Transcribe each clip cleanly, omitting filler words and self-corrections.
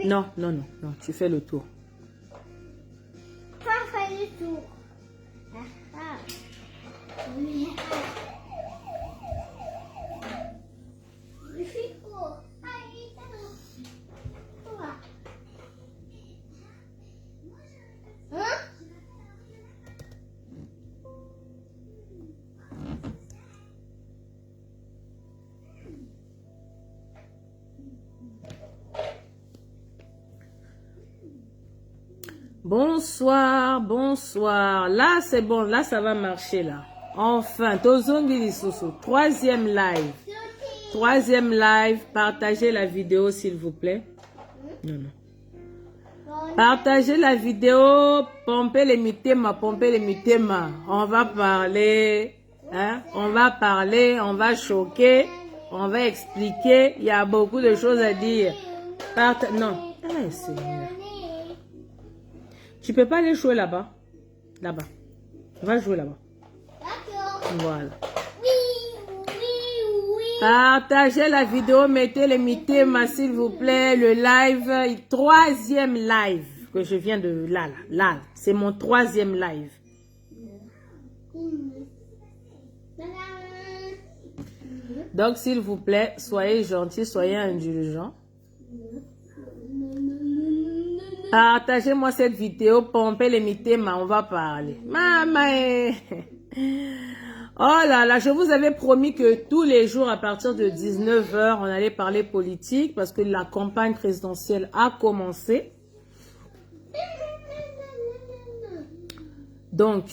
Non, non, non, non, tu fais le tour. Pas faire le tour. Oui. Bonsoir, bonsoir. Là, c'est bon. Là, ça va marcher, là. Enfin, Tozongi Lisusu. Troisième live. Troisième live. Partagez la vidéo, s'il vous plaît. Non, non. Partagez la vidéo. Pompez les mitema, pompez les mitema. On va parler. Hein? On va parler. On va choquer. On va expliquer. Il y a beaucoup de choses à dire. Non. Ah, Seigneur. Tu peux pas aller jouer là-bas. Là-bas. Va jouer là-bas. Voilà. Partagez la vidéo. Mettez les mitema, s'il vous plaît. Le live. Troisième live que je viens de... Là. C'est mon troisième live. Donc, s'il vous plaît, soyez gentils, soyez indulgents. Partagez-moi cette vidéo, pompez les mitema, on va parler. Maman. Oh là là, je vous avais promis que tous les jours à partir de 19 h, on allait parler politique parce que la campagne présidentielle a commencé. Donc,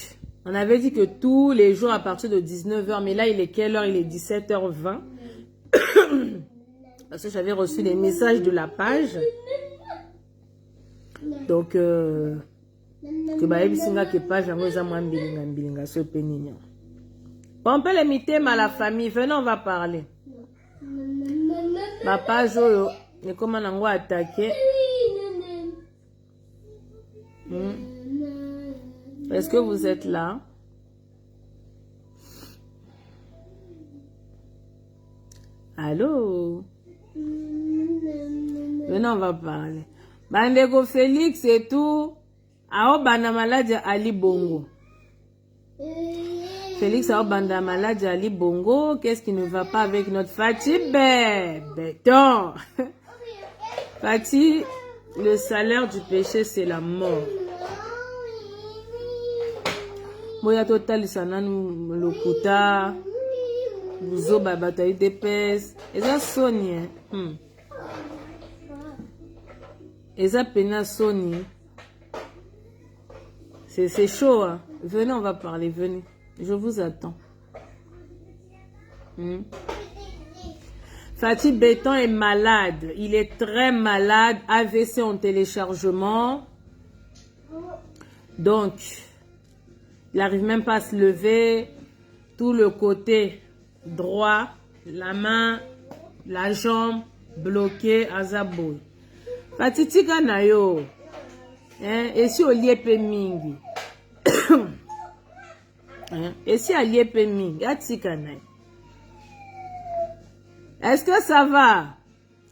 on avait dit que tous les jours à partir de 19 h, mais là, il est quelle heure? Il est 17 h 20. Parce que j'avais reçu des messages de la page. Donc, que baebisinga ke page yango eza mwa mbilinga so penignon. Pompez les mitema à la famille, venez, on va parler. Ma page oyo et comment nango attaquer. Est-ce que vous êtes là? Allô? Venez, on va parler. Bandeko Félix et tout. Ao banda malade Ali Bongo. Félix ao banda malade Ali Bongo. Qu'est-ce qui ne va pas avec notre Fati? Béton. Fati, le salaire du péché, c'est la mort. Moya total sananu lokuta. Buzo babata UDPS. Et ça sonne. Et ça pena Sony. C'est chaud. Hein? Venez, on va parler. Venez. Je vous attends. Fatih Béton est malade. Il est très malade. AVC en téléchargement. Donc, il n'arrive même pas à se lever. Tout le côté droit, la main, la jambe bloquée à Zaboui. Patitika na yo. Et si au liepe mingi. Et si à liepe mingi. Atika na. Est-ce que ça va?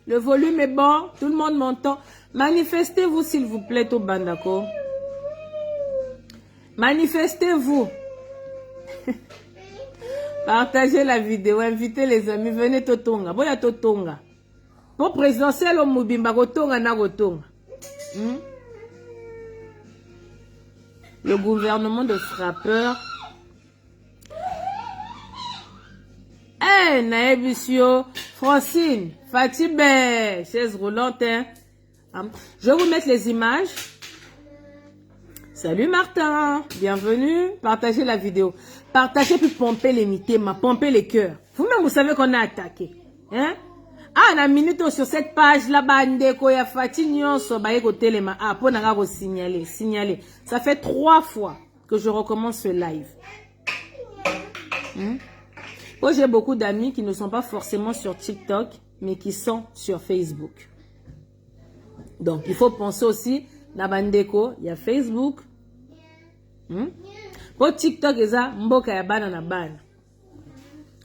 Le volume est bon? Tout le monde m'entend? Manifestez-vous s'il vous plaît au Bandako. Manifestez-vous. Partagez la vidéo. Invitez les amis. Venez Totonga. Boya Totonga. Pour présidentiel au Mubimba Gotonga na Gotonga. Le gouvernement de frappeurs. Eh, Naebisio, Francine, Fatibé, chaise roulante. Hein. Je vais vous mettre les images. Salut Martin, bienvenue. Partagez la vidéo. Partagez puis pomper les mitema, pomper les cœurs. Vous-même, vous savez qu'on a attaqué. Hein? Ah, na minute sur cette page là-bas, ndeko ya Fati nyonso ba yeko telema. Ah, pour n'a pas signaler. Ça fait 3 fois que je recommence ce live. Moi, j'ai beaucoup d'amis qui ne sont pas forcément sur TikTok, mais qui sont sur Facebook. Donc, il faut penser aussi, na bandeko, il y a Facebook. Pour TikTok, il y a mboka ya bana na bana.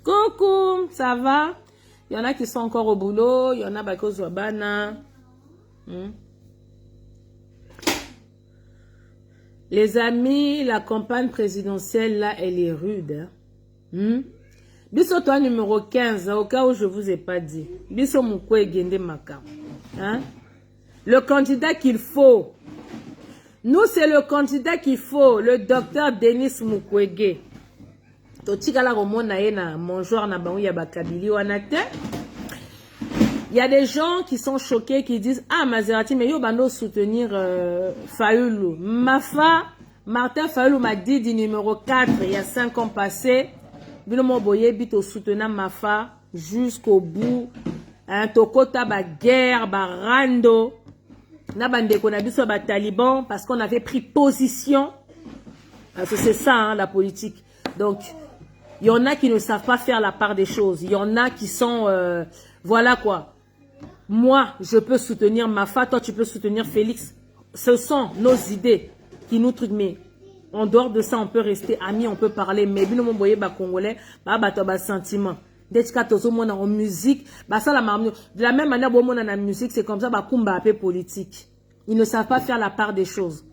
Coucou, ça va? Il y en a qui sont encore au boulot, il y en a qui sont bana. Les amis, la campagne présidentielle, là, elle est rude. Hein? Biso toi numéro 15, au cas où je ne vous ai pas dit. Biso Mukwege Gende Maka. Hein? Le candidat qu'il faut. Nous, c'est le candidat qu'il faut. Le docteur Denis Mukwege. Il y a des gens qui sont choqués, qui disent « Ah, Maserati, mais yo bando soutenir Fayoulou. » Martin Fayoulou m'a dit du numéro 4, il y a 5 ans passés, Bilomo Boye bito soutenant Mafa jusqu'au bout. Hein, Tokota ba guerre, ba rando. Na bande qu'on a vu sur ba taliban parce qu'on avait pris position. Parce que c'est ça, hein, la politique. Donc, il y en a qui ne savent pas faire la part des choses. Il y en a qui sont... voilà quoi. Moi, je peux soutenir Mafa, toi, tu peux soutenir Félix. Ce sont nos idées qui nous truquent. Mais en dehors de ça, on peut rester amis, on peut parler. Mais bien, on voyait les Congolais, bah, sentiment. Dès que en musique, bah, ça, de la même manière, bon, la musique, c'est comme ça, bah, kumba politique. Ils ne savent pas faire la part des choses.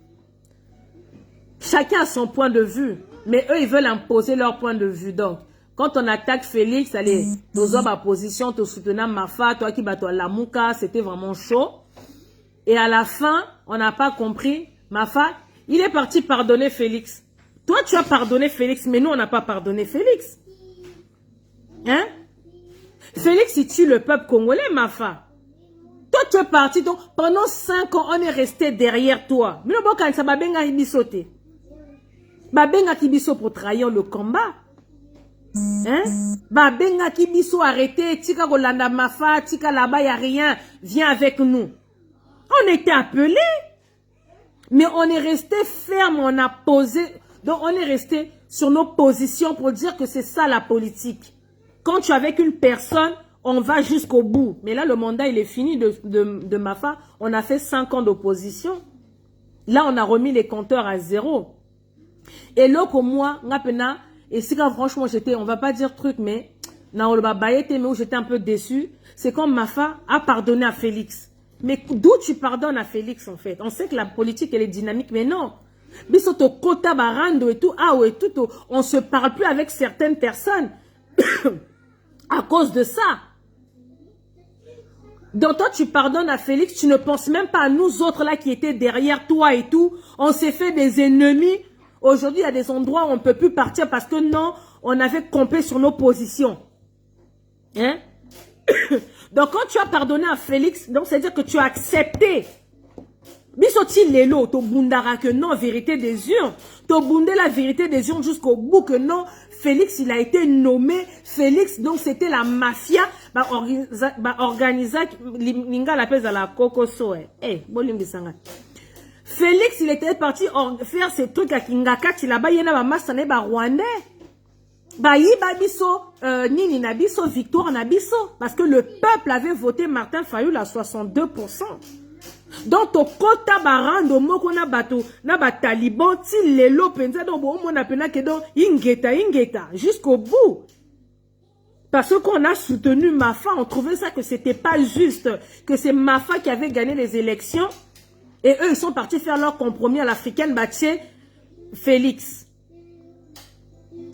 Chacun a son point de vue. Mais eux, ils veulent imposer leur point de vue. Donc, quand on attaque Félix, allez, nos hommes à position, te soutenant Mafa, toi qui bat toi Lamouka, c'était vraiment chaud. Et à la fin, on n'a pas compris. Mafa, il est parti pardonner Félix. Toi, tu as pardonné Félix, mais nous, on n'a pas pardonné Félix. Hein? Félix, il tue le peuple congolais, Mafa. Toi, tu es parti. Donc, pendant 5 ans, on est resté derrière toi. Mais non, quand ça va bien sauter. Babenga Kibiso pour trahir le combat. Hein? Babenga Kibiso arrêté. Tika Rolanda Mafa, Tika là-bas, il n'y a rien. Viens avec nous. On était appelés. Mais on est resté ferme, on a posé. Donc on est resté sur nos positions pour dire que c'est ça la politique. Quand tu es avec une personne, on va jusqu'au bout. Mais là, le mandat, il est fini de Mafa. On a fait 5 ans d'opposition. Là, on a remis les compteurs à 0. Et là, comme moi, et si quand franchement j'étais, on va pas dire truc, mais où j'étais un peu déçu, c'est quand Mafa a pardonné à Félix. Mais d'où tu pardonnes à Félix en fait? On sait que la politique elle est dynamique, mais non. Bisoto kota barando et tout, ah ouais, tout, on se parle plus avec certaines personnes à cause de ça. Donc toi tu pardonnes à Félix, tu ne penses même pas à nous autres là qui étaient derrière toi et tout. On s'est fait des ennemis. Aujourd'hui, il y a des endroits où on ne peut plus partir parce que non, on avait compté sur nos positions. Hein? Donc, quand tu as pardonné à Félix, donc c'est-à-dire que tu as accepté. Bisoti lelo, to bundara que non, vérité des urnes. To bundé la vérité des urnes jusqu'au bout que non, Félix, il a été nommé. Félix, donc c'était la mafia. Organisa, linga l'appelle à la kokoso. Eh, bolimbi sanga. Félix, il était parti faire ces trucs à Kingakati là-bas, il y a un Rwandais. Nini Nabiso, victoire Nabiso. Parce que le peuple avait voté Martin Fayoulou à 62%. Donc, au kota barando, moko na bato, na ba taliban, ti lelo penza, donc, bon, on appelle que donc, ingeta, jusqu'au bout. Parce qu'on a soutenu Mafa, on trouvait ça que c'était pas juste, que c'est Mafa qui avait gagné les élections. Et eux, ils sont partis faire leur compromis à l'Africaine Batier Félix.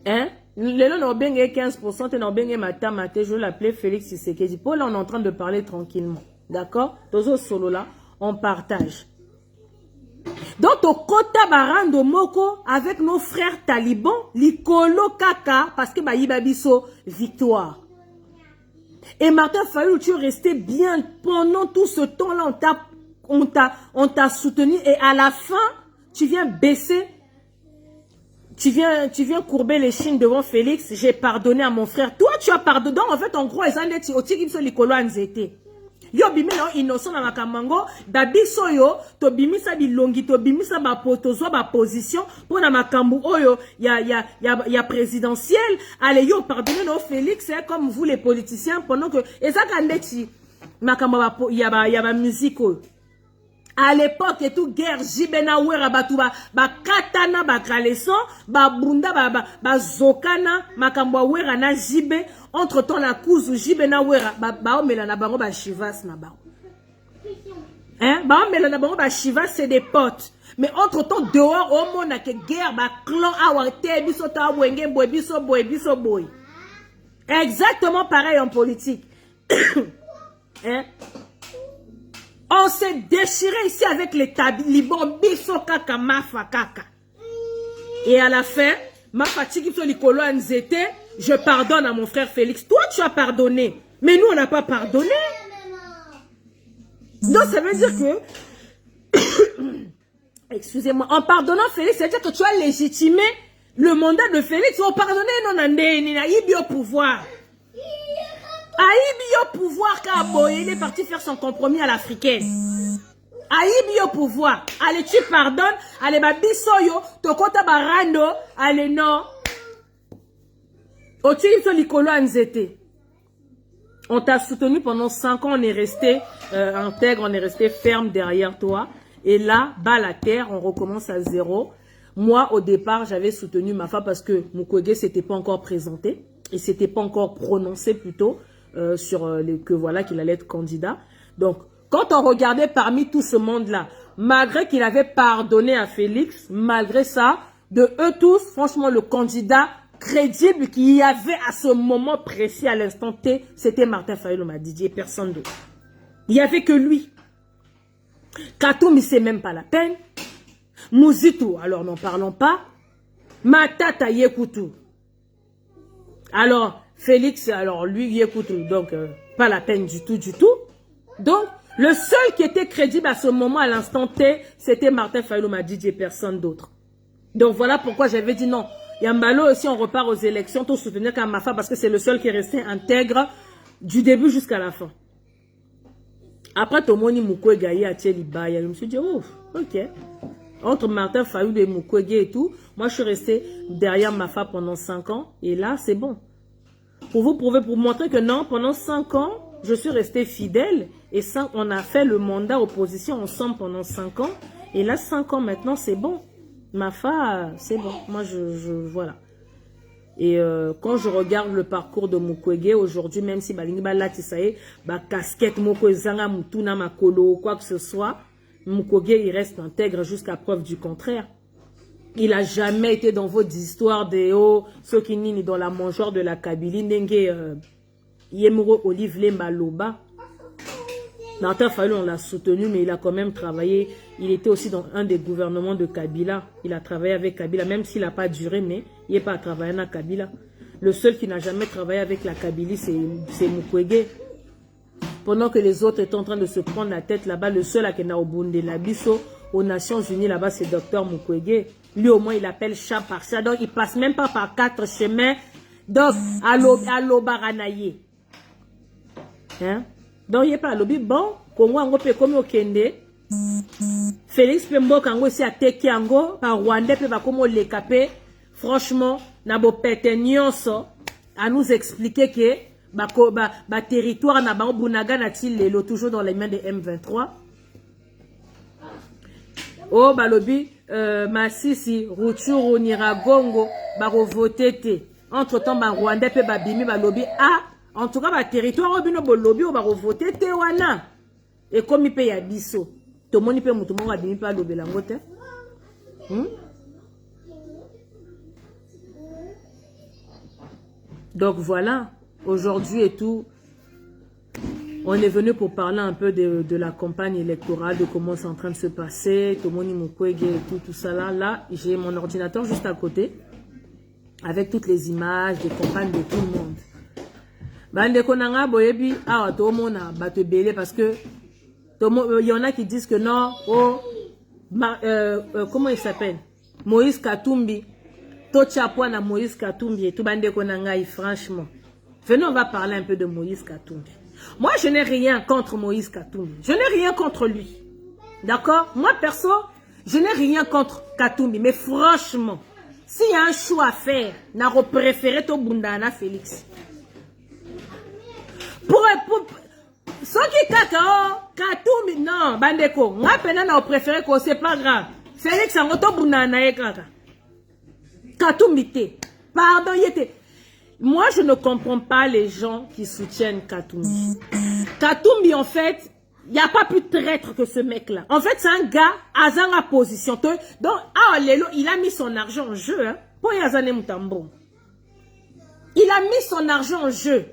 Hein? Le lot n'a bien 15%, n'a bien maté, je l'appelais Félix Tshisekedi. Pour là, on est en train de parler tranquillement. D'accord? Dans ce solo là, on partage. Donc, au Kota Barando Moko, avec nos frères talibans, l'Ikolo Kaka, parce que Bayibabiso, victoire. Et Martin Fayoulou, tu es resté bien pendant tout ce temps-là, on t'a soutenu et à la fin, tu viens baisser, tu viens courber les chines devant Félix. J'ai pardonné à mon frère. Toi, tu as pardonné. Donc, en fait, en gros, ils ont dit, au tigre, ils sont les yo bimi na innocent na makamango da biso yo to bimisa bilongi to bimisa ba potozwa ba position pour na makambu oyo ya présidentiel. Allez yo pardonnez nos Félix hein, comme vous les politiciens pendant que et ça quand ndeti makambo ya ba musique oyo. À l'époque et tout guerre jibena wera batuba ba katana ba kaleson ba bunda ba zokana makambo wera na jibe entre temps la cousu jibena wera ba omela na bango ba chivas na bango hein ba omela na bango ba chivas c'est des potes Mais entre-temps, dehors, au monde, a que guerre, bah, clan, awate, biso, ta, wenge, boy, biso, boy. Exactement pareil en politique. Hein? On s'est déchiré ici avec les talibans, biso, kaka, mafa, kaka. Et à la fin, mafa, tiki, biso, likolo, nzete, je pardonne à mon frère Félix. Toi, tu as pardonné. Mais nous, on n'a pas pardonné. Donc, ça veut dire que... Excusez-moi. En pardonnant Félix, c'est-à-dire que tu as légitimé le mandat de Félix. On pardonne non, il au pouvoir. Aïbi au pouvoir, car il est parti faire son compromis à l'africaine. Aïbi au pouvoir. Allez, tu pardonnes. Allez, bisoyo, tokota barando. Allez, non. Au Tchilito Likolo Anzete. On t'a soutenu pendant 5 ans, on est resté intègre, on est resté ferme derrière toi. Et là, bas la terre, on recommence à zéro. Moi, au départ, j'avais soutenu Mafa parce que Mukwege s'était pas encore présenté. Et s'était pas encore prononcé plutôt sur que voilà qu'il allait être candidat. Donc, quand on regardait parmi tout ce monde-là, malgré qu'il avait pardonné à Félix, malgré ça, de eux tous, franchement, le candidat crédible qu'il y avait à ce moment précis, à l'instant T, c'était Martin Fayulu Madidi et personne d'autre. Il n'y avait que lui. Katoumi, c'est même pas la peine. Mouzitou, alors n'en parlons pas. Matata Yekutu. Alors, Félix, alors lui, Yekutu, donc pas la peine du tout, du tout. Donc, le seul qui était crédible à ce moment, à l'instant T, c'était Martin Fayulu Madidi et personne d'autre. Donc voilà pourquoi j'avais dit non. Yambalo, si on repart aux élections, tout soutenir Kamafa parce que c'est le seul qui est resté intègre du début jusqu'à la fin. Après, Tomoni Mukwege a Tchelibaya. Je me suis dit, ouf, ok. Entre Martin Fayulu et Mukwege et tout, moi je suis resté derrière Mafa pendant 5 ans. Et là, c'est bon. Pour vous prouver, pour montrer que non, pendant 5 ans, je suis resté fidèle. Et on a fait le mandat opposition ensemble pendant 5 ans. Et là, 5 ans maintenant, c'est bon. Mafa, c'est bon. Moi, voilà. Et quand je regarde le parcours de Mukwege aujourd'hui, même si balingi balatisaye, casquette moko zanga mutuna makolo quoi que ce soit, Mukwege il reste intègre jusqu'à preuve du contraire. Il a jamais été dans votre histoire de ceux qui nient dans la mangeoire de la Kabylie, ndenge Yemuro Olive Maloba. Martin Fayulu, on l'a soutenu, mais il a quand même travaillé. Il était aussi dans un des gouvernements de Kabila. Il a travaillé avec Kabila, même s'il n'a pas duré, mais il n'est pas travaillé avec Kabila. Le seul qui n'a jamais travaillé avec la Kabylie, c'est Mukwege. Pendant que les autres étaient en train de se prendre la tête là-bas, le seul à Kena Obunde Labiso, aux Nations Unies, là-bas, c'est Dr Mukwege. Lui, au moins, il appelle chat par chat. Donc, il ne passe même pas par 4 chemins. Donc, à l'Obaranaye. Hein? Donc, il n'y a pas lobby. Bon, Congo Ango peut comme au Kende. Félix Pembo Kango aussi a teki Ango. Par Rwanda peut va comme le capé. Franchement, nabo pete nyonso à nous expliquer que territoire na ba Bunaga na-t-il lelo toujours dans les mains de M23. Oh, lobby, Masisi, Rutshuru, Niragongo, voté te. Entre-temps, Rwanda peut bimi lobby a. En tout cas, le territoire au lobby on va voter Tewana. Et comme il paye à Bisso, tout le monde peut mouton à bimi pas lobby la motte. Donc voilà, aujourd'hui et tout, on est venu pour parler un peu de la campagne électorale, de comment c'est en train de se passer, Tomoni Mukwege et tout ça là. Là, j'ai mon ordinateur juste à côté, avec toutes les images des campagnes de tout le monde. Bande konanga boyebi awa to mona bato belé parce que il y en a qui disent que non comment il s'appelle Moïse Katumbi to chapwa na Moïse Katumbi et tout bande konanga franchement venons on va parler un peu de Moïse Katumbi. Moi je n'ai rien contre Moïse Katumbi, je n'ai rien contre lui, d'accord. Moi perso je n'ai rien contre Katumbi, mais franchement s'il y a un choix à faire n'a préféré to Bundana Félix. Pour ceux qui kakao, Katumbi, non, bandeko, moi, peine, on préféré que c'est pas grave. Félix, on va bounana kaka. Katumbi, pardon, yete. Moi, je ne comprends pas les gens qui soutiennent Katumbi. Katumbi, en fait, Il n'y a pas plus traître que ce mec-là. En fait, c'est un gars, Azanga position. Donc, il a mis son argent en jeu. Hein, pour Yazane Moutambo. Il a mis son argent en jeu.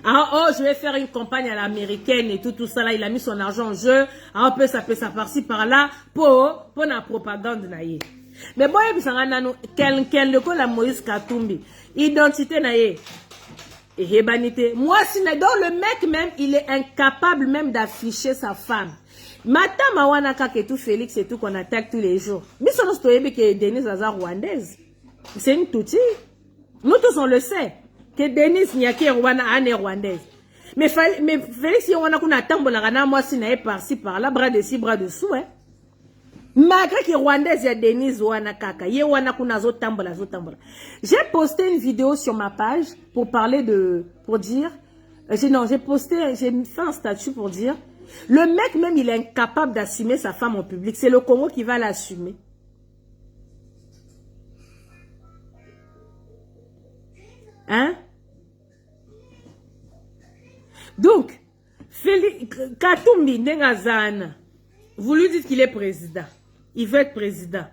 Ah, oh, je vais faire une campagne à l'américaine et tout ça là. Il a mis son argent en jeu. Ah, on peut ça par-ci, par-là. Pour la propagande. Mais bon, quelqu'un de la Moïse Katumbi. Identité naïe. Et hébanité. Moi, donc le mec même, il est incapable même d'afficher sa femme. Madame Awanaka que tout Félix et tout qu'on attaque tous les jours. Mais son histoire que Denise Aza rwandaise. C'est une touti. Nous tous on le sait. Que Denise Nyake rwandaise. Mais Félix on a qu'on attend moi si naïe par-ci par-là, bras dessus, bras dessous, hein. Malgré que rwandaise y a Denise Wanakaka, j'ai posté une vidéo sur ma page pour parler pour dire, j'ai fait un statut pour dire, le mec même il est incapable d'assumer sa femme en public, c'est le Congo qui va l'assumer. Hein? Donc, Katumbi Ndengazana, vous lui dites qu'il est président. Il veut être président.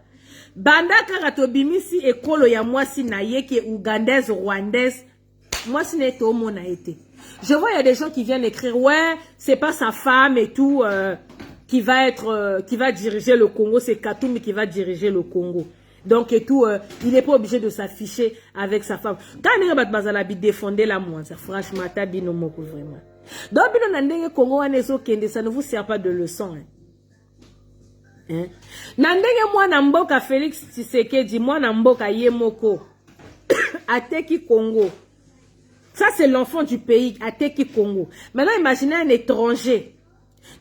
Banda Karatobimisi et Kolo ya mwasi na yeke ougandaise, rwandaise. Mwasi na ete homo na ete. Je vois, il y a des gens qui viennent écrire, ouais, c'est pas sa femme et tout, qui va diriger le Congo, c'est Katumbi qui va diriger le Congo. Donc et tout, il n'est pas obligé de s'afficher avec sa femme. Quand on a bazalabi défendez la moi, franchement, t'as bino moko vraiment. Donc bino nandenge Congo aneso kende, ça ne vous sert pas de leçon. Hein. Hein? Nandenge mwana mboka Félix Tshisekedi mwana mboka Yemoko Ateki Congo. Ça c'est l'enfant du pays Ateki Congo. Maintenant imaginez un étranger.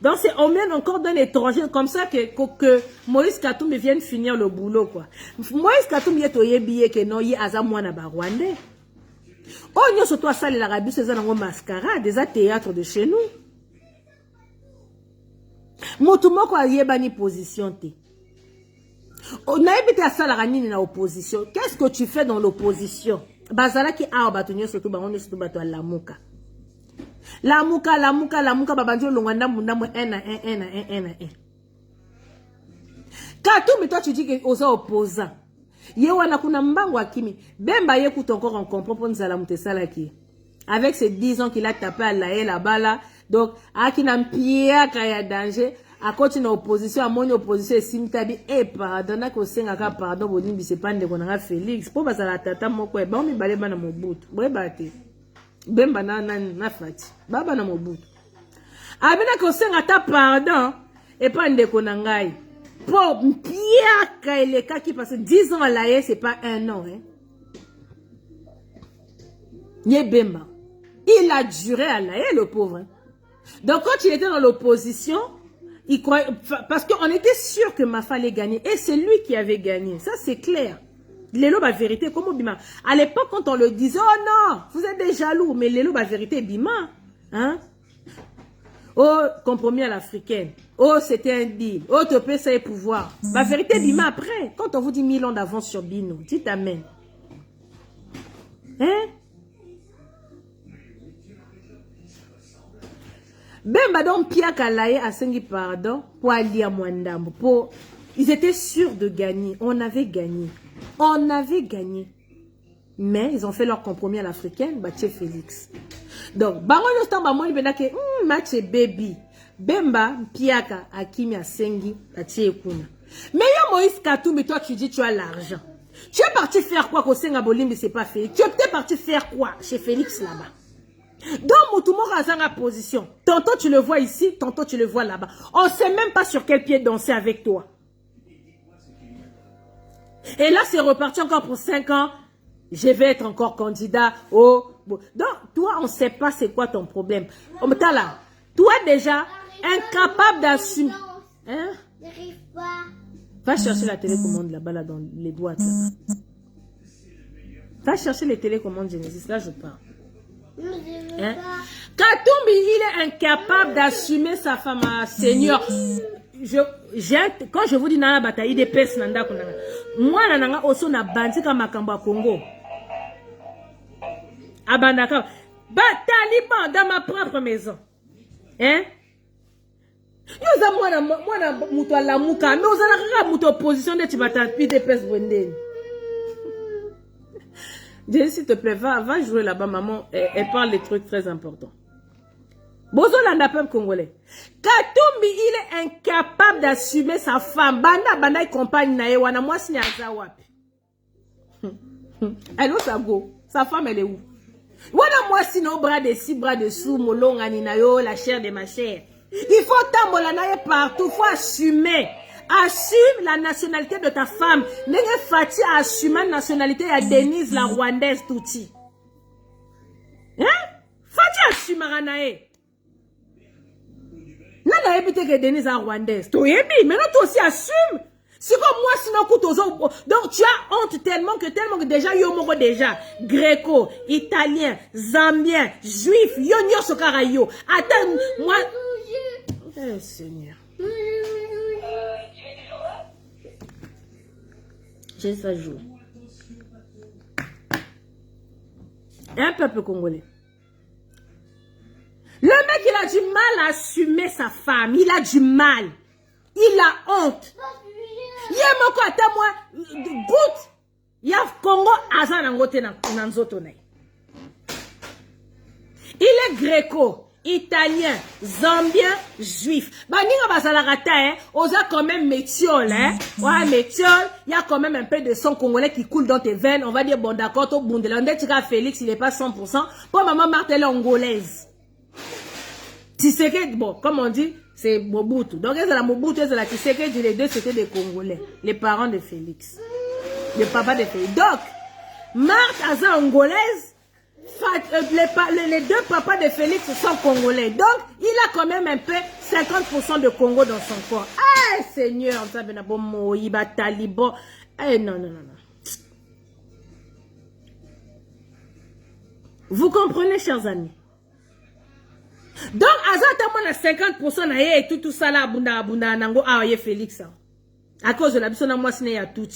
Donc c'est au moins encore d'un étranger comme ça que Moïse Katumbi vienne finir le boulot quoi. Moïse Katumbi est au yebiye que no yi aza mwana ba Rwandais. Oh nyo surtout à ça l'Arabie c'est ça nango mascarade, des théâtres de chez nous. Motumoko a yebani position te. On a évité à ça la ranine na opposition. Qu'est-ce que tu fais dans l'opposition? Bazala ki a batunyo surtout bango surtout bato à lamuka. Lamuka babanjo longanda munda mo 1 à 1. Katumbi toi tu dis que aux opposants. Yewana kuna mbango akimi. Bemba yécoute encore en comprend pour nzala mutesala ki. Avec ces 10 ans qu'il a tapé à la bala. Donc, à qui n'a pas kaya danger, à côté de l'opposition, à mon opposition, simtabi, pardon, n'a qu'au sein, pardon, bonimbi, c'est pas de qu'on a Félix, pour passer la tata, mon quoi, bon, mi balé bana mon bout, ouais, bâté, ben banana, na fati, baba na mon bout. Ah, ben, n'a qu'au sein, à ta pardon, et pas de qu'on a ngaï. Pour Pierre Kaeleka qui passe 10 ans à l'AE, c'est pas un an, hein. Yébemba. Il a duré à l'AE, le pauvre, hein. Donc quand il était dans l'opposition, il croyait, parce qu'on était sûr que Mafa allait gagner. Et c'est lui qui avait gagné. Ça c'est clair. Lélo ba vérité, comment bima. À l'époque quand on le disait, oh non, vous êtes des jaloux. Mais Lélo ba vérité bima. Hein? Oh, compromis à l'africaine. Oh, c'était un deal. Oh, te paie ça et pouvoir. La vérité bima après. Quand on vous dit 1000 ans d'avance sur Bino, dites amen. Hein? Bemba donc Pierre Kalaye a sengi pardon pour Ali à Mwandambo. Ils étaient sûrs de gagner. On avait gagné. On avait gagné. Mais ils ont fait leur compromis à l'africaine, Baché Félix. Donc, bango no stamba mo libena ke match baby. Bemba Piaka Akimi a sengi Baché Kuna. Mais yo Moïse Katumbi, toi tu dis tu as l'argent. Tu es parti faire quoi qu'au Senga Bolimbi c'est pas Félix. Tu es parti faire quoi chez Félix là-bas? Donc, Moutoumou Razanga position. Tantôt tu le vois ici, tantôt tu le vois là-bas. On ne sait même pas sur quel pied danser avec toi. Et là, c'est reparti encore pour 5 ans. Je vais être encore candidat. Oh. Donc, toi, on ne sait pas c'est quoi ton problème. Là, toi déjà, incapable d'assumer. Hein? J'arrive pas. Va chercher la télécommande là-bas, là, dans les boîtes. Là. Va chercher les télécommandes Genesis. Là, je parle. Hein? Katumbi, il est incapable d'assumer sa femme à Seigneur. Quand je vous dis nana bataille des pes nanda kunanga. Moi nanga oso na bandika makamba Congo. Abandaka. Taliban dans ma propre maison. Hein? Yoza mwana muto ala muka, mais ozala kaka muto opposition de tibatapi de pes wendeni. Dieu, s'il te plaît, va jouer là-bas, maman. Elle parle des trucs très importants. Bozo landa peuple congolais. Katumbi, il est incapable d'assumer sa femme. Banda, il compagne na wana moi si aza wapi. Elle est où sa go? Sa femme, elle est où? Wana moi si no bras dessus, bras dessous, molonga ni na yo, la chair de ma chair. Il faut tambola na partout, faut assumer. Assume la nationalité de ta femme. N'est Fati assume la nationalité à Denise, la Rwandaise, touti. Hein? Fati assume Ranae. Là, on a évité que Denise la Rwandaise. Toi, maintenant, toi aussi assume. C'est comme moi, sinon, donc tu as honte tellement que déjà, yo déjà, gréco, italien, zambien, juif, yo sokarayo. Attends, moi. Oh, Seigneur. J'ai ça joue. Un peuple congolais. Le mec, il a du mal à assumer sa femme. Il a du mal. Il a honte. Il y a mon côté, moi, goûte. Il y a Congo, Azan, Angote, Nanzotone. Il est gréco, italien, zambien, juif. Bah, n'y a pas la rata, hein. Osa quand même métiol, hein. Ouais, métiol. Il y a quand même un peu de sang congolais qui coule dans tes veines. On va dire, bon, d'accord, au bout de l'année, tu as Félix, il n'est pas 100%. Pour maman Marthe, elle est angolaise. Tu sais que, bon, comme on dit, c'est Mobutu. Donc, c'est la Mobutu, c'est la Tshisekedi, les deux, c'était des Congolais. Les parents de Félix. Le papa de Félix. Donc, Marthe, Aza, angolaise, les deux papas de Félix sont Congolais. Donc, il a quand même un peu 50% de Congo dans son corps. Ah, Seigneur, ça va bon Moïba, Taliban. Eh, non. Vous comprenez, chers amis? Donc, Azata, a 50% na et tout ça là, abunda, nango, Félix. À cause de la personne, moi, ce n'est pas tout.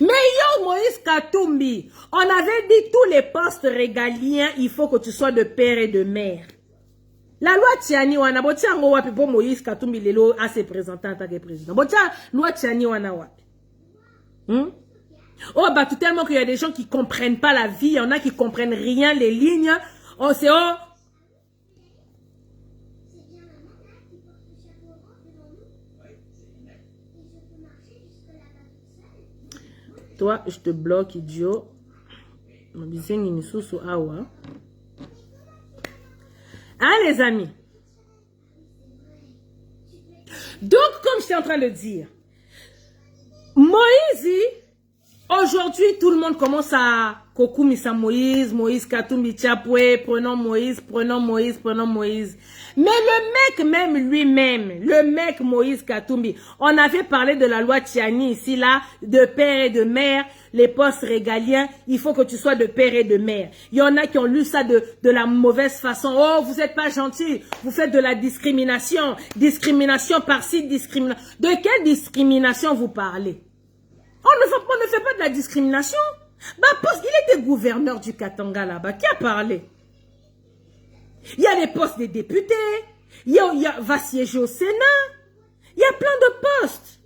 Mais yo, Moïse Katumbi, on avait dit tous les postes régaliens, il faut que tu sois de père et de mère. La loi Tiani wana, boti ango wapi pour Moïse Katumbi lelo a se présenter en tant que président. Boti loi Tiani wana wapi. Oh, bah, tout tellement qu'il y a des gens qui comprennent pas la vie, il y en a qui comprennent rien, les lignes. On sait, oh, toi, je te bloque, idiot. Hein, les amis? Donc, comme je suis en train de dire, Moïse, aujourd'hui, tout le monde commence à Kokumisa Moïse Katumbi Tchapoué, prenons Moïse. Mais le mec même lui-même, le mec Moïse Katumbi, on avait parlé de la loi Tiani ici, là, de père et de mère, les postes régaliens, il faut que tu sois de père et de mère. Il y en a qui ont lu ça de la mauvaise façon. Oh, vous n'êtes pas gentil, vous faites de la discrimination. Discrimination par-ci, discrimination. De quelle discrimination vous parlez? On ne fait pas de la discrimination. Bah, il était gouverneur du Katanga là-bas. Qui a parlé? Il y a les postes des députés. Il va siéger au Sénat. Il y a plein de postes.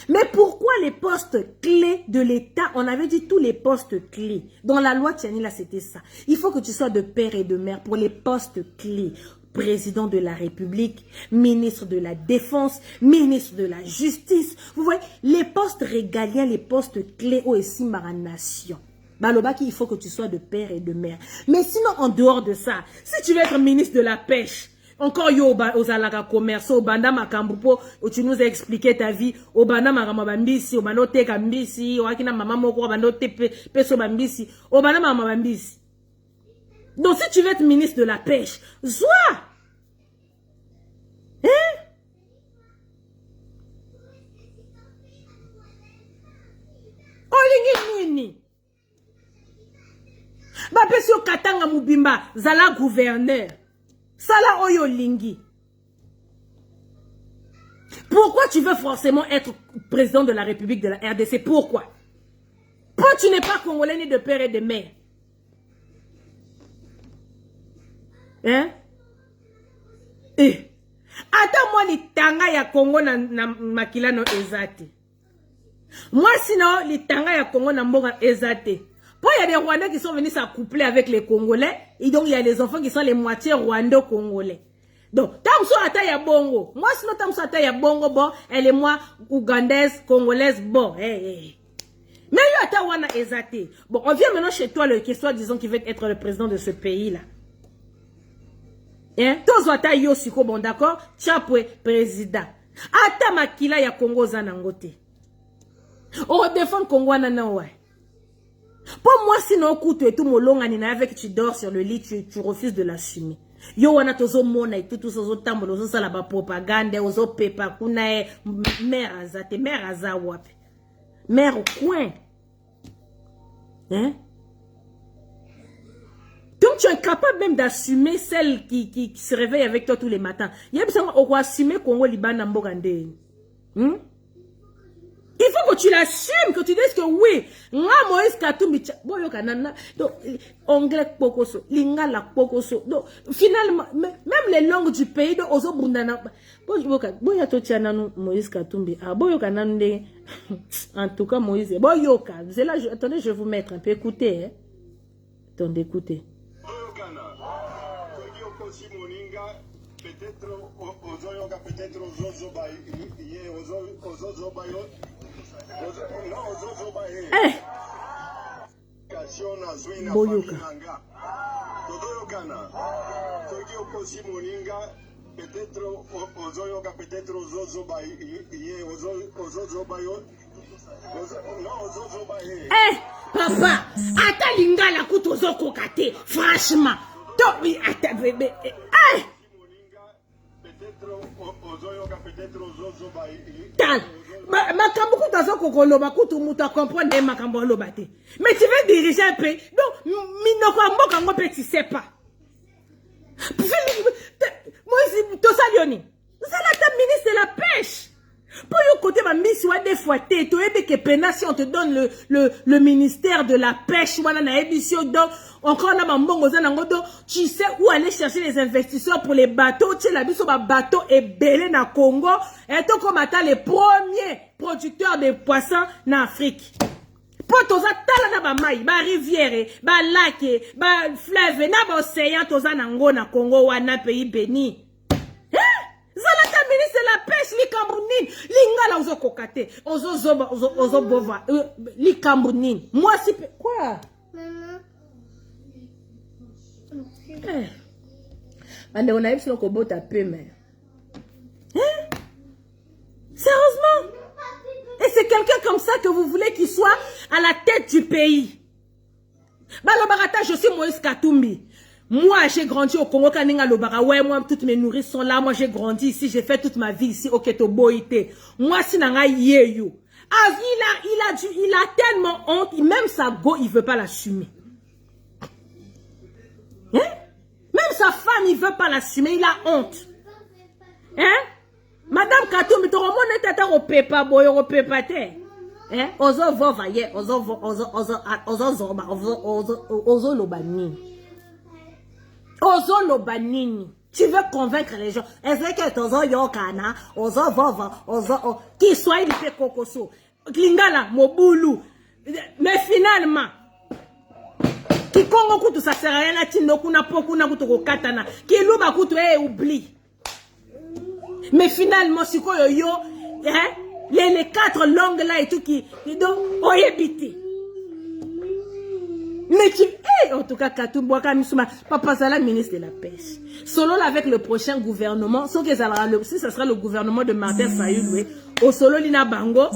Mais pourquoi les postes clés de l'État? On avait dit tous les postes clés. Dans la loi Tiani, là, c'était ça. Il faut que tu sois de père et de mère pour les postes clés. Président de la République, ministre de la Défense, ministre de la Justice. Vous voyez, les postes régaliens, les postes clés au Simara Nation. Balobaki, il faut que tu sois de père et de mère. Mais sinon, en dehors de ça, si tu veux être ministre de la Pêche, encore yo aux alaka commerce, au banda makambupo, où tu nous as expliqué ta vie, au banda makamabambisi, au banda te kambisi, au akina maman moko, au banda te peso bambisi, au banda mamabambisi. Donc, si tu veux être ministre de la Pêche, sois. Hein? Olingi nini? Ba pesio katanga mubimba, zala gouverneur. Sala oyo lingi. Pourquoi tu veux forcément être président de la République de la RDC? Pourquoi? Pourquoi tu n'es pas congolais ni de père et de mère? Hein? Eh. Attends moi les tanga ya Congo na makila no ezate. Moi sinon les tanga ya Congo na mboka ezate. Pour il y a des Rwandais qui sont venus s'accoupler avec les Congolais et donc il y a des enfants qui sont les moitiés Rwando-Congolais. Donc, tant que ata ya bongo. Moi sinon tant que ata ya bongo bon, elle est moi ougandaise, congolaise bon. Mais yo ata wana ezate. Bon, on vient maintenant chez toi le qui soit disons qui veut être le président de ce pays là. Hein? Tous ata yo siko bon d'accord? Chapwe président. Ata makila ya Congo zanangote. On défend Congo nana ouais. Pour moi sinon kutu et tout molonga nina avec tu dors sur le lit tu refuses de l'assumer. Yo wana tozo mona et tout ozo tambolo ozo sala ba propagande ozo pepa kuna mère azate mère azawapi. Mère au coin. Hein? Donc tu es incapable même d'assumer celle qui se réveille avec toi tous les matins. Il y a besoin de assumer Congo Liban Mbogande. Il faut que tu l'assumes, que tu dises que oui, moi Moïse Katumbi, boyo kanana, donc anglais pokoso, lingala pokoso. Donc finalement, même les langues du pays de ozo bundana, boyo to tiananu Moïse Katumbi, ah boyo kanande, en tout cas Moïse, boyo ka. C'est là, attendez, je vais vous mettre un peu, écoutez, hein. Attendez, écoutez. Peut-être Boyoka. Papa, ata lingala kutozo kokate, franchement. Donc, attends, bébé. Tal, makambo kutazo kokoloba kutu muta comprendre makambo lobate. Mais tu veux diriger un pays. Donc, minoko mboka ngo pe tu sais pas. Moi, c'est tout ça, Lioni. Vous allez être ministre de la pêche. Pour le côté, ma mission, des fois, tu es que pena si on te donne le ministère de la pêche, donc, encore tu sais où aller chercher les investisseurs pour les bateaux, tu sais, la mission, bateau est belé na Congo, et donc, comme attend les premiers producteurs de poissons en Afrique. Pour toza tala na ba mai, ba rivière, ba lac, ba fleuve, na ba océan, toza nango na Congo, wana pays béni. Zalata ministre de la pêche, li Camerounine, li ngala ozo kokate, ozo bova, li Camerounine. Moi si quoi? Maman. Ande on a eu son kobota peu mais. Sérieusement? Et c'est quelqu'un comme ça que vous voulez qu'il soit à la tête du pays. Balobarata, je suis Moïse Katumbi. Moi, j'ai grandi au Congo, Kaninga Lobara. Ouais, moi, toutes mes nourrices sont là. Moi, j'ai grandi ici. J'ai fait toute ma vie ici au Ketoboïté. Moi, si nanga yeyo. Ah, il a tellement honte. Même sa go, il veut pas l'assumer. Hein? Même sa femme, il veut pas l'assumer. Il a honte. Hein? Madame Katumbi, tu remontes tata au pepa, boy, au pepa te. Hein? Ozo vova, yeah. Ozo lobani. Ozo lobanini. Tu veux convaincre les gens. Est-ce que tozo yokana, ozo vova, ozo qui soit il fait kokoso. Klingala mobulu. Mais finalement qui kongo kutu ça sert à rien na tindo kuna poku na kutu kokatana. Qui luba kutu oublie. Mais finalement si ko yo hein les 4 langues là et tout qui donc oyebiti. Mais tu... en tout cas, Katumbi, Papa Zala, ministre de la pêche. Solo avec le prochain gouvernement, si ce sera le gouvernement de Martin Fayulu, au solo Lina Bango,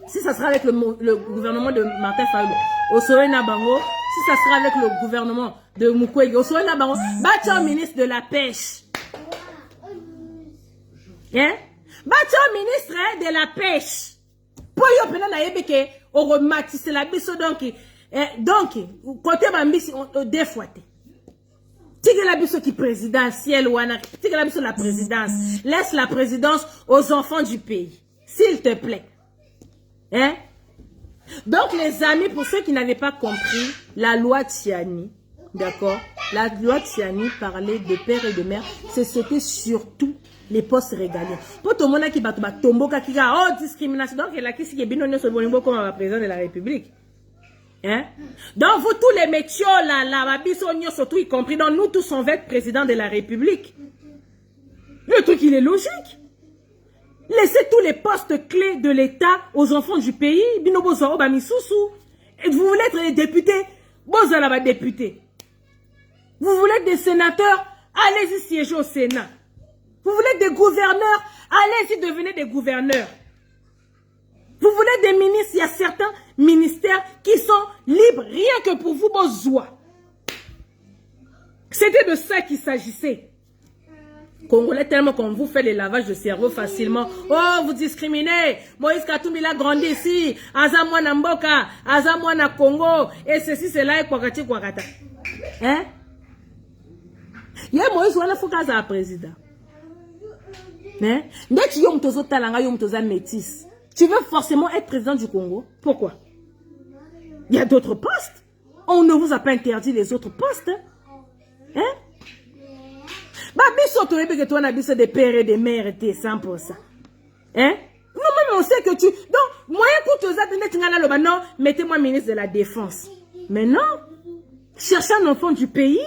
si ça sera avec le gouvernement de Martin Fayulu, au solo Lina Bango, si ça sera avec le gouvernement de Mukwege, au solo Lina Bango, bâtir ministre de la pêche. Hein? Bâtir ministre de la pêche. Pour y obtenir la yébeke, au remati, c'est la biso donc, côté Bambisi, on défouate. Tigre la biso qui présidentielle ou tigre la biso la présidence. Laisse la présidence aux enfants du pays. S'il te plaît. Hein? Donc, les amis, pour ceux qui n'avaient pas compris la loi Tiani, d'accord, la loi Tiani parlait de père et de mère, c'était surtout les postes régaliens. Pour tout le monde qui va tomber, qui a oh discrimination, donc il a qui est bien comme la président de la République. Hein? Donc vous tous les métiers là, surtout y compris, donc nous tous on va être président de la République. Le truc il est logique. Laissez tous les postes clés de l'État aux enfants du pays. Et vous voulez être des députés, vous allez être députés. Vous voulez être des sénateurs, allez-y siéger au Sénat. Vous voulez être des gouverneurs, allez-y devenez des gouverneurs. Vous voulez être des ministres, il y a certains ministères qui sont libres, rien que pour vous, besoin. C'était de ça qu'il s'agissait. Congolais, tellement qu'on vous fait les lavages de cerveau facilement. Oh, vous discriminez. Moïse Katumbi a grandi ici. Azamwana Mboka, Azamwana Congo. Et ceci, c'est là, et Kwakati Kwakata. Hein? Il y a Moïse Wana Foukaza président. Hein? Dès que tu es métis, tu veux forcément être président du Congo. Pourquoi? Il y a d'autres postes. On ne vous a pas interdit les autres postes. Hein? Bah, biso des pères et des mères étaient 100%. Hein? Nous-mêmes, on sait que tu... Donc, moyen pour te dire, non, mettez-moi ministre de la Défense. Mais non. Cherchez un enfant du pays,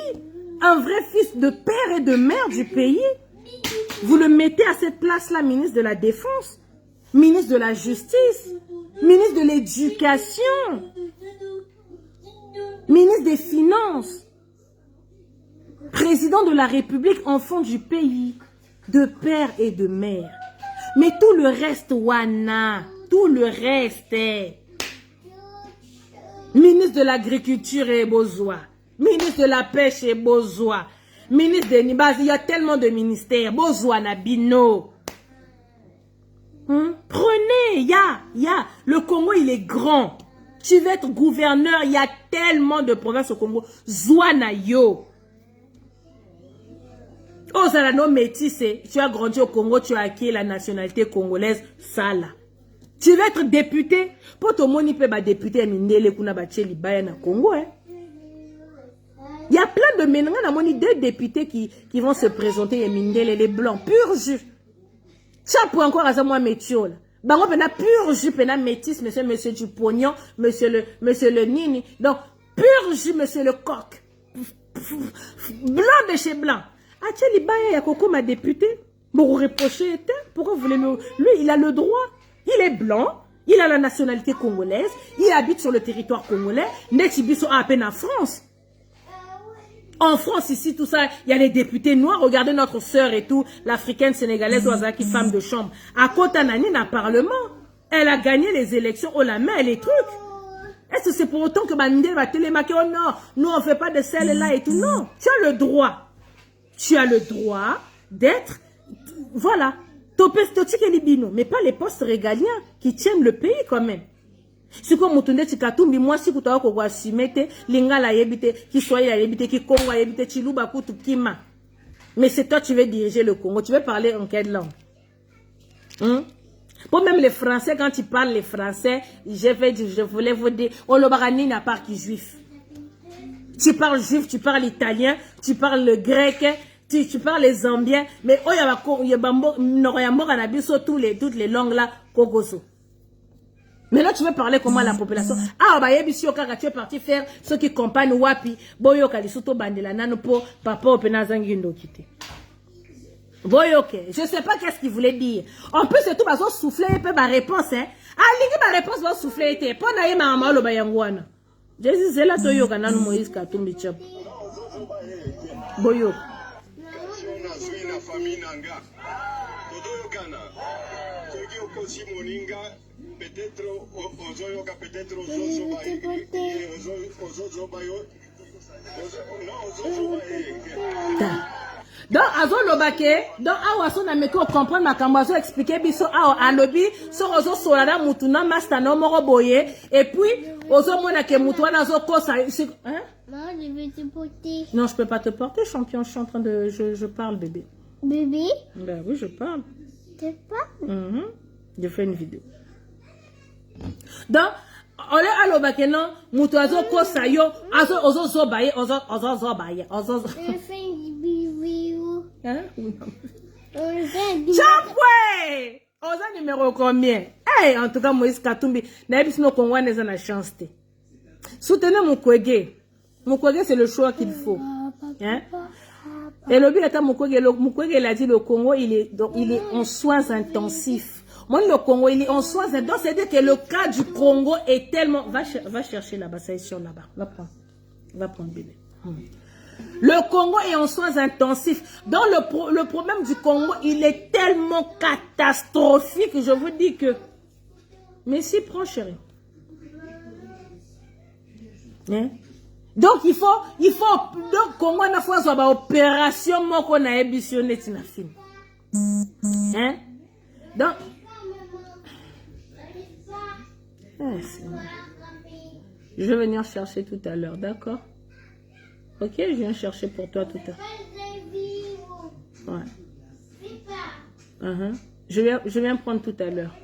un vrai fils de père et de mère du pays. Vous le mettez à cette place-là, ministre de la Défense, ministre de la Justice, ministre de l'Éducation, ministre des Finances. Président de la République, enfant du pays, de père et de mère. Mais tout le reste, Wana, tout le reste, ministre de l'Agriculture et Bozoa, ministre de la Pêche et Bozoa, ministre de Nibaz, il y a tellement de ministères, Bozoa Nabino. Prenez, le Congo il est grand. Tu veux être gouverneur, il y a tellement de provinces au Congo. Zouana yo. Oh, ça là, non, métis, tu as grandi au Congo, tu as acquis la nationalité congolaise, ça là. Tu veux être député, pour ton monde, il peut être député, Mindele, Kuna Bacheli, Bayana, Congo, hein. Il y a plein de ménagères, on a deux députés qui vont se présenter, Mindele, les blancs, pur jus. Ça pour encore à ça, moi, métio, là. Bah, on a pur jus, pena métis, monsieur du pognon, monsieur le nini. Donc, pur jus, monsieur le coq. Blanc de chez blanc. Acheli Baya Yakoko m'a député. Bon, vous reprochez, pourquoi vous voulez me... Lui, il a le droit. Il est blanc. Il a la nationalité congolaise. Il habite sur le territoire congolais. Netibiso a à peine en France. En France, ici, tout ça, il y a les députés noirs. Regardez notre sœur et tout, l'africaine sénégalaise, Ouazaki, femme de chambre. À Kotanani, dans le Parlement. Elle a gagné les élections. Oh, la main, elle est truc. Est-ce que c'est pour autant que Bandel va télémarquer? Oh non, nous, on ne fait pas de celle-là et tout. Non, tu as le droit. Tu as le droit d'être, voilà, mais pas les postes régaliens qui tiennent le pays quand même. C'est comme Moutounde Tikatumbi, moi si vous avez assumé, Lingala yébite, qui soit yébite, qui Congo yébite, Chiluba Koutou Kima. Mais c'est toi, tu veux diriger le Congo, tu veux parler en quelle langue? Pour même les Français, quand tu parles les Français, je voulais vous dire, oh le barani n'a pas qui juif. Tu parles juif, tu parles italien, tu parles le grec, tu parles les zambiens, mais oh, il y a toutes les langues là, kogoso. Mais là, tu veux parler comment la population? Ah, bah, tu es parti faire ceux qui compagnent Wapi, Boyo Kalisuto Bandela Nano pour Papa Openazangi Ndokite. Boyoke, je sais pas qu'est-ce qu'il voulait dire. En plus, c'est tout, bah, souffler un peu ma réponse, hein. Ah, ma réponse va souffler, était. Pas d'ailleurs, ma maman, le bayangouana. Jésus, c'est là, Toyo, Kanan Moïse, Katumbi Chap. Boyo. Peut-être donc azo lobake donc awa so na meko comprendre makambo azo expliquer biso awa alobi so ozo solada mutuna master no moko boye et puis ozo mona ke mutu wana azo kosa hein? Maman, je vais te porter. Non, je peux pas te porter, champion, je suis en train de je parle bébé. Bébé? Ben oui, je parle. Tu parles? Je fais une vidéo. Donc Ole aloba que non, muto azo kosa yo, ozo zobaye, ozo zobaye, ozo. On fait une vidéo. Hein? On fait une vidéo. Chapwe! Oza numéro combien? Hey, en tout cas, Moïse Katumbi, n'ayez no Congo n'est la chance. Soutenez Mukwege. Mukwege, c'est le choix qu'il faut. Hein? Et le but Mukwege, il a dit le Congo, il est en soins intensifs. Moi, le Congo, il est en soins intensifs. Donc, c'est-à-dire que le cas du Congo est tellement... Va chercher là-bas, ça est sur là-bas. Va prendre bébé. Le Congo est en soins intensifs. Donc, le problème du Congo, il est tellement catastrophique. Je vous dis que... Mais si, prends chérie. Hein? Donc, il faut... Donc, Congo, il faut avoir une opération qu'on a émissionné dans le film. Hein? Donc... Je vais venir chercher tout à l'heure, d'accord? Ok, je viens chercher pour toi tout à l'heure. Ouais. Je viens prendre tout à l'heure.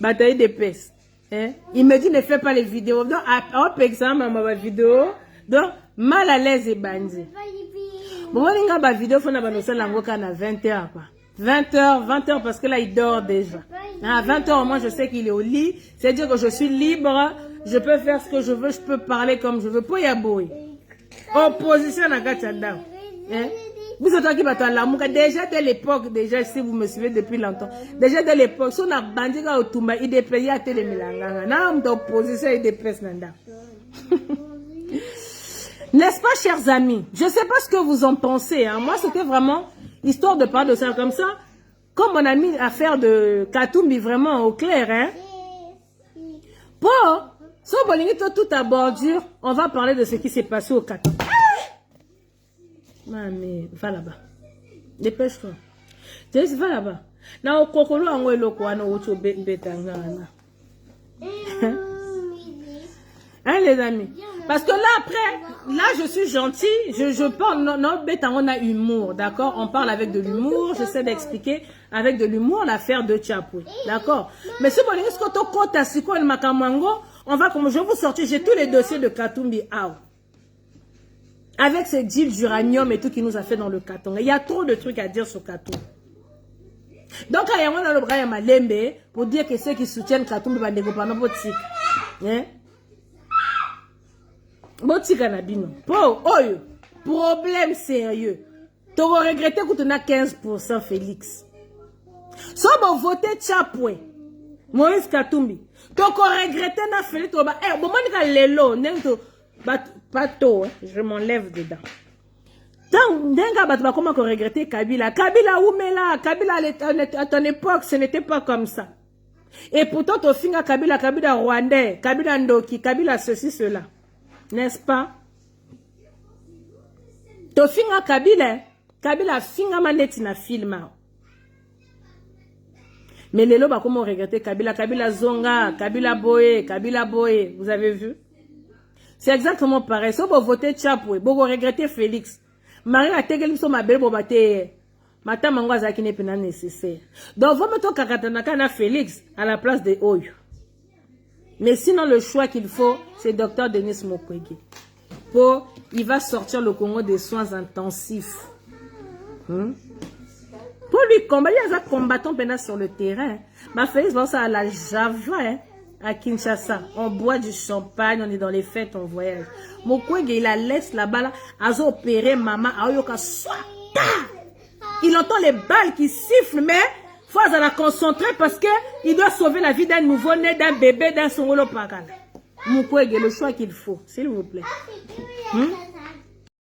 Bataille de peste. Il me dit ne fais pas les vidéos. Donc, par exemple, ma vidéo. Donc, mal à l'aise et bandit. Bon, on a ma vidéo, on a à 20h. 20h parce que là, il dort déjà. À 20h, moi, je sais qu'il est au lit. C'est-à-dire que je suis libre. Je peux faire ce que je veux. Je peux parler comme je veux. Pour y abouiller. Opposition à Gatchanda. Vous êtes qui va l'amour. Déjà dès l'époque, déjà, si vous me suivez depuis longtemps, déjà dès l'époque, si on a bandit au Toumba, il dépayait à Télémilanga. Là, on a opposition et des presses. N'est-ce pas, chers amis? Je ne sais pas ce que vous en pensez. Hein. Moi, c'était vraiment histoire de parler de ça comme ça. Comme on a mis l'affaire de Katumbi vraiment au clair. Hein. Pour, si on va tout à bordure, on va parler de ce qui s'est passé au Katumbi. Mais va là-bas. Dépêche-toi. Dis, va là-bas. Na au kokolo ango eloko ana ocho betanga na. Hein les amis? Parce que là après, là je suis gentil, je parle, non, bêta on a humour, d'accord? On parle avec de l'humour, j'essaie d'expliquer avec de l'humour l'affaire de Chapwe, d'accord? Mais si vous voulez ce que tu comptes à Siko et Makamango, on va comme je vais vous sortir, j'ai tous les dossiers de Katumbi out. Avec ces deals d'uranium et tout qui nous a fait dans le Katanga. Il y a trop de trucs à dire sur Katumbi. Donc, il y a un le bras Malembe pour dire que ceux qui soutiennent Katumbi vont développer nos boutiques. Hein? Boutique à Nabino. Problème sérieux. Tu vas regretter que tu as 15% Félix. Si vous votez Chapwe, Moïse Katumbi, tu vas regretter na Félix. Eh, bon, moi, lelo, je m'enlève dedans. Tant comment regretter Kabila. Kabila Oumela, Kabila à ton époque, ce n'était pas comme ça. Et pourtant, tu finga Kabila Rwandais, Kabila Ndoki, Kabila ceci, cela. N'est-ce pas? Tu finga Kabila finga maneti na filma. Mais les lobes, comment regretter Kabila Zonga, Kabila Boye, vous avez vu? C'est exactement pareil. Si vous votez Chapwe, vous regrettez Félix. Marie a tegeli so mabele bo bate mata mangwaza qui n'est pas nécessaire. Donc vous mettez Kakatanaka na Félix à la place de Oyo. Mais sinon le choix qu'il faut c'est Dr Denis Mukwege. Il va sortir le Congo des soins intensifs. Pour lui combattre, il y a des combattants pendant sur le terrain. Ma Félix va ça à la Java. Hein. À Kinshasa, on boit du champagne, on est dans les fêtes, on voyage. Mukwege, il la laisse là-bas, là, à opérer maman, à Oyoka, il entend les balles qui sifflent, mais il faut la concentrer parce qu'il doit sauver la vie d'un nouveau-né, d'un bébé, d'un son holo. Mukwege, le choix qu'il faut, s'il vous plaît.